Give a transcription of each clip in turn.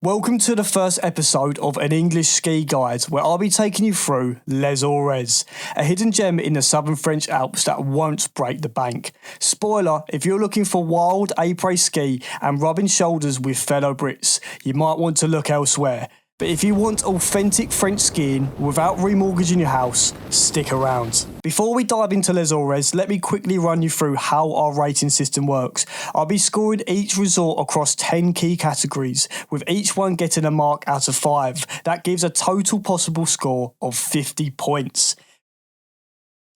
Welcome to the first episode of an English ski guide where I'll be taking you through Les Orres, a hidden gem in the Southern French Alps that won't break the bank. Spoiler, if you're looking for wild après-ski and rubbing shoulders with fellow Brits, you might want to look elsewhere. But if you want authentic French skiing without remortgaging your house, stick around. Before we dive into Les Orres, let me quickly run you through how our rating system works. I'll be scoring each resort across 10 key categories, with each one getting a mark out of 5. That gives a total possible score of 50 points.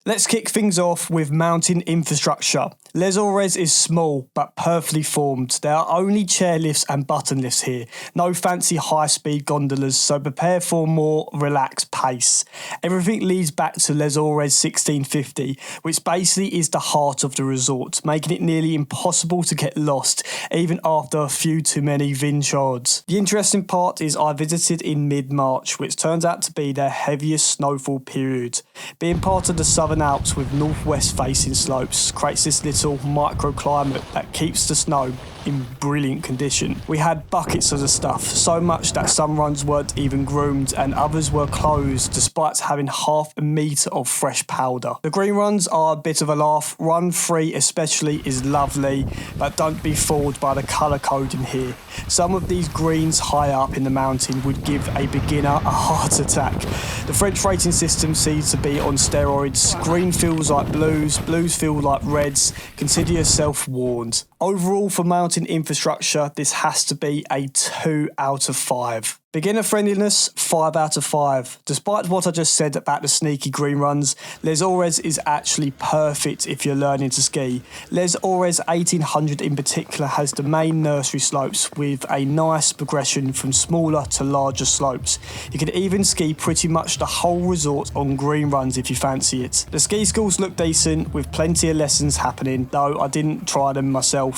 Let's kick things off with mountain infrastructure. Les Orres is small but perfectly formed. There are only chairlifts and button lifts here. No fancy high-speed gondolas, so prepare for a more relaxed pace. Everything leads back to Les Orres 1650, which basically is the heart of the resort, making it nearly impossible to get lost, even after a few too many vineyards. The interesting part is I visited in mid-March, which turns out to be their heaviest snowfall period. Being part of the Southern Alps with northwest facing slopes creates this little microclimate that keeps the snow in brilliant condition. We had buckets of the stuff, so much that some runs weren't even groomed and others were closed despite having half a metre of fresh powder. The green runs are a bit of a laugh. Run 3 especially is lovely, but don't be fooled by the colour coding here. Some of these greens high up in the mountain would give a beginner a heart attack. The French rating system seems to be on steroids. Green feels like blues, blues feel like reds. Consider yourself warned. Overall, for mountain infrastructure, this has to be a 2 out of 5. Beginner friendliness, 5 out of 5. Despite what I just said about the sneaky green runs, Les Orres is actually perfect if you're learning to ski. Les Orres 1800 in particular has the main nursery slopes with a nice progression from smaller to larger slopes. You can even ski pretty much the whole resort on green runs if you fancy it. The ski schools look decent with plenty of lessons happening, though I didn't try them myself.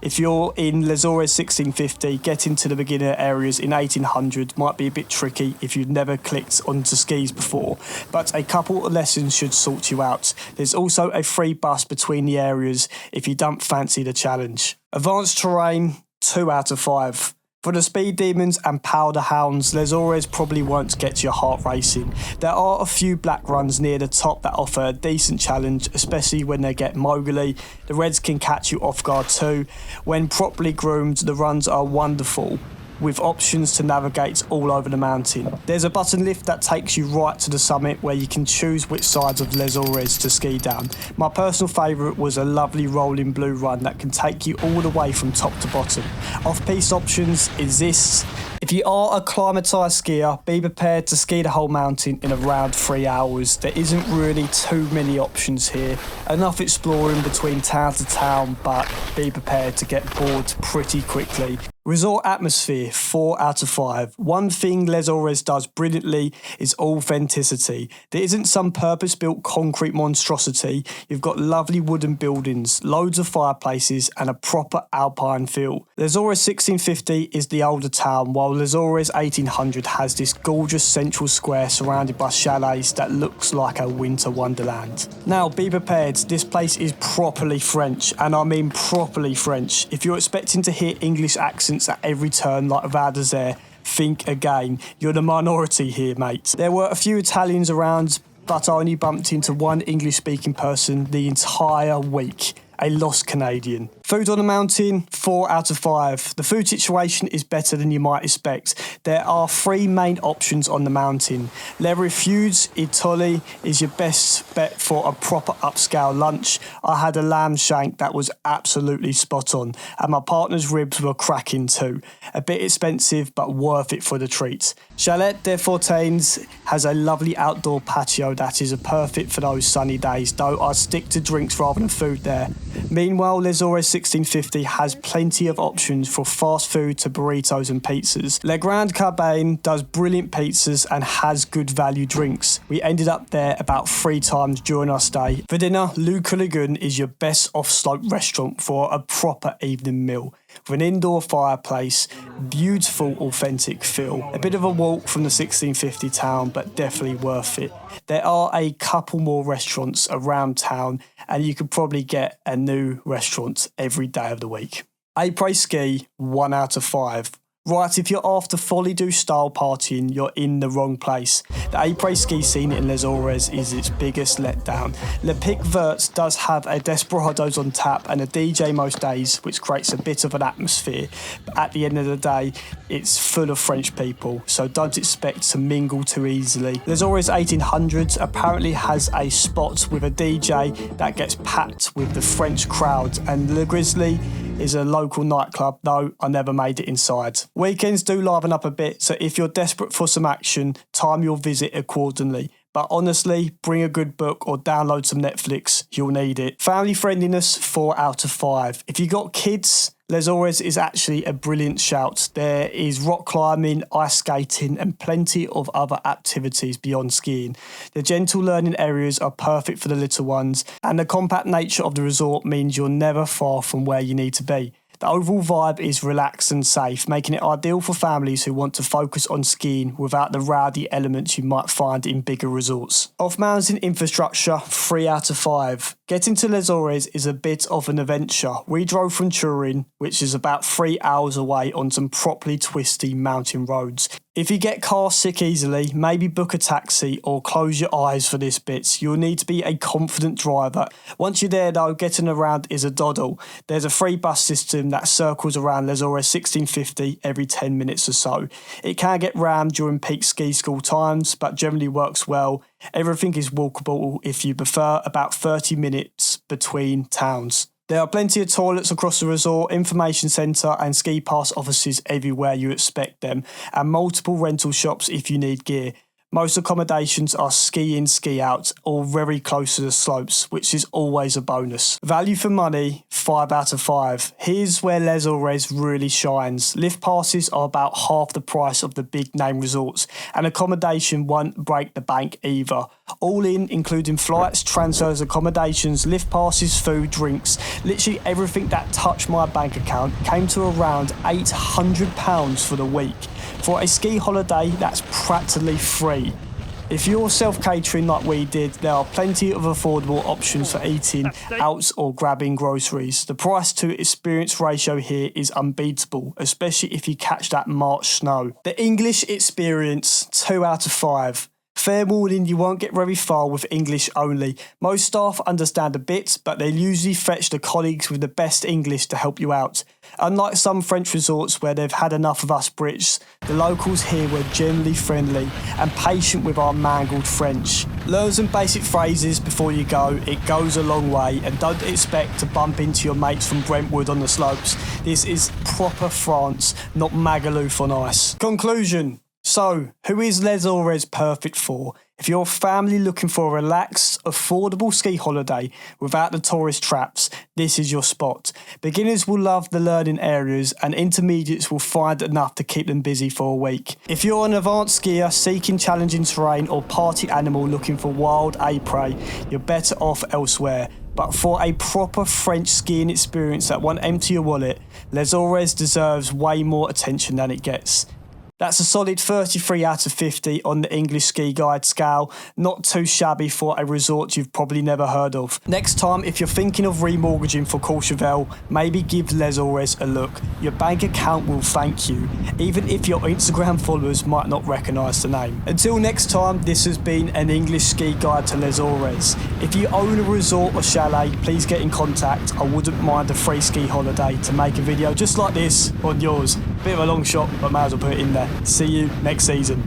If you're in Les Orres 1650, getting to the beginner areas in 1800 might be a bit tricky if you've never clicked onto skis before, but a couple of lessons should sort you out. There's also a free bus between the areas if you don't fancy the challenge. Advanced terrain, 2 out of 5. For the speed demons and powder hounds, Les Orres probably won't get your heart racing. There are a few black runs near the top that offer a decent challenge, especially when they get mogully. The reds can catch you off guard too. When properly groomed, the runs are wonderful, with options to navigate all over the mountain. There's a button lift that takes you right to the summit where you can choose which sides of Les Orres to ski down. My personal favourite was a lovely rolling blue run that can take you all the way from top to bottom. Off-piste options exist. If you are a climatised skier, be prepared to ski the whole mountain in around 3 hours. There isn't really too many options here. Enough exploring between town to town, but be prepared to get bored pretty quickly. Resort atmosphere, 4 out of 5. One thing Les Orres does brilliantly is authenticity. There isn't some purpose-built concrete monstrosity. You've got lovely wooden buildings, loads of fireplaces and a proper alpine feel. Les Orres 1650 is the older town, while Les Orres 1800 has this gorgeous central square surrounded by chalets that looks like a winter wonderland. Now be prepared, this place is properly French, and I mean properly French. If you're expecting to hear English accents at every turn like Val d'Isère, think again. You're the minority here, mate. There were a few Italians around, but I only bumped into one English-speaking person the entire week. A lost Canadian. Food on the mountain, 4 out of 5. The food situation is better than you might expect. There are 3 main options on the mountain. Le Refuge Italy is your best bet for a proper upscale lunch. I had a lamb shank that was absolutely spot on, and my partner's ribs were cracking too. A bit expensive, but worth it for the treat. Chalet des Fortains has a lovely outdoor patio that is perfect for those sunny days, though I stick to drinks rather than food there. Meanwhile, Les Orres 1650 has plenty of options for fast food to burritos and pizzas. Le Grand Cabane does brilliant pizzas and has good value drinks. We ended up there about 3 times during our stay. For dinner, Le Lagoon is your best off-slope restaurant for a proper evening meal. With an indoor fireplace, beautiful authentic feel. A bit of a walk from the 1650 town, but definitely worth it. There are a couple more restaurants around town, and you could probably get a new restaurant every day of the week. Après-Ski, 1 out of 5. Right, if you're after folly-do style partying, you're in the wrong place. The après-ski scene in Les Orres is its biggest letdown. Le Pic Vert does have a Desperados on tap and a DJ most days, which creates a bit of an atmosphere. But at the end of the day, it's full of French people, so don't expect to mingle too easily. Les Orres 1800s apparently has a spot with a DJ that gets packed with the French crowd, and Le Grizzly is a local nightclub, though I never made it inside. Weekends do liven up a bit, so if you're desperate for some action, time your visit accordingly. But honestly, bring a good book or download some Netflix, you'll need it. Family friendliness, 4 out of 5. If you got kids, Les Orres is actually a brilliant shout. There is rock climbing, ice skating and plenty of other activities beyond skiing. The gentle learning areas are perfect for the little ones, and the compact nature of the resort means you're never far from where you need to be. The overall vibe is relaxed and safe, making it ideal for families who want to focus on skiing without the rowdy elements you might find in bigger resorts. Off-mountain infrastructure, 3 out of 5. Getting to Les Orres is a bit of an adventure. We drove from Turin, which is about 3 hours away, on some properly twisty mountain roads. If you get car sick easily, maybe book a taxi or close your eyes for this bit. You'll need to be a confident driver. Once you're there though, getting around is a doddle. There's a free bus system that circles around Les Orres 1650 every 10 minutes or so. It can get rammed during peak ski school times, but generally works well. Everything is walkable if you prefer, about 30 minutes between towns. There are plenty of toilets across the resort, information centre and ski pass offices everywhere you expect them, and multiple rental shops if you need gear. Most accommodations are ski in, ski out, or very close to the slopes, which is always a bonus. Value for money, 5 out of 5. Here's where Les Orres really shines. Lift passes are about half the price of the big name resorts, and accommodation won't break the bank either. All in, including flights, transfers, accommodations, lift passes, food, drinks, literally everything that touched my bank account came to around £800 for the week. For a ski holiday, that's practically free. If you're self-catering like we did, there are plenty of affordable options for eating out or grabbing groceries. The price to experience ratio here is unbeatable, especially if you catch that March snow. The English experience, 2 out of 5. Fair warning, you won't get very far with English only. Most staff understand a bit, but they usually fetch the colleagues with the best English to help you out. Unlike some French resorts where they've had enough of us Brits, the locals here were generally friendly and patient with our mangled French. Learn some basic phrases before you go, it goes a long way, and don't expect to bump into your mates from Brentwood on the slopes. This is proper France, not Magaluf on ice. Conclusion. So, who is Les Orres perfect for? If you're a family looking for a relaxed, affordable ski holiday without the tourist traps, this is your spot. Beginners will love the learning areas and intermediates will find enough to keep them busy for a week. If you're an advanced skier seeking challenging terrain or party animal looking for wild après, you're better off elsewhere. But for a proper French skiing experience that won't empty your wallet, Les Orres deserves way more attention than it gets. That's a solid 33 out of 50 on the English Ski Guide scale. Not too shabby for a resort you've probably never heard of. Next time, if you're thinking of remortgaging for Courchevel, maybe give Les Orres a look. Your bank account will thank you, even if your Instagram followers might not recognise the name. Until next time, this has been an English Ski Guide to Les Orres. If you own a resort or chalet, please get in contact. I wouldn't mind a free ski holiday to make a video just like this on yours. Bit of a long shot, but may as well put it in there. See you next season.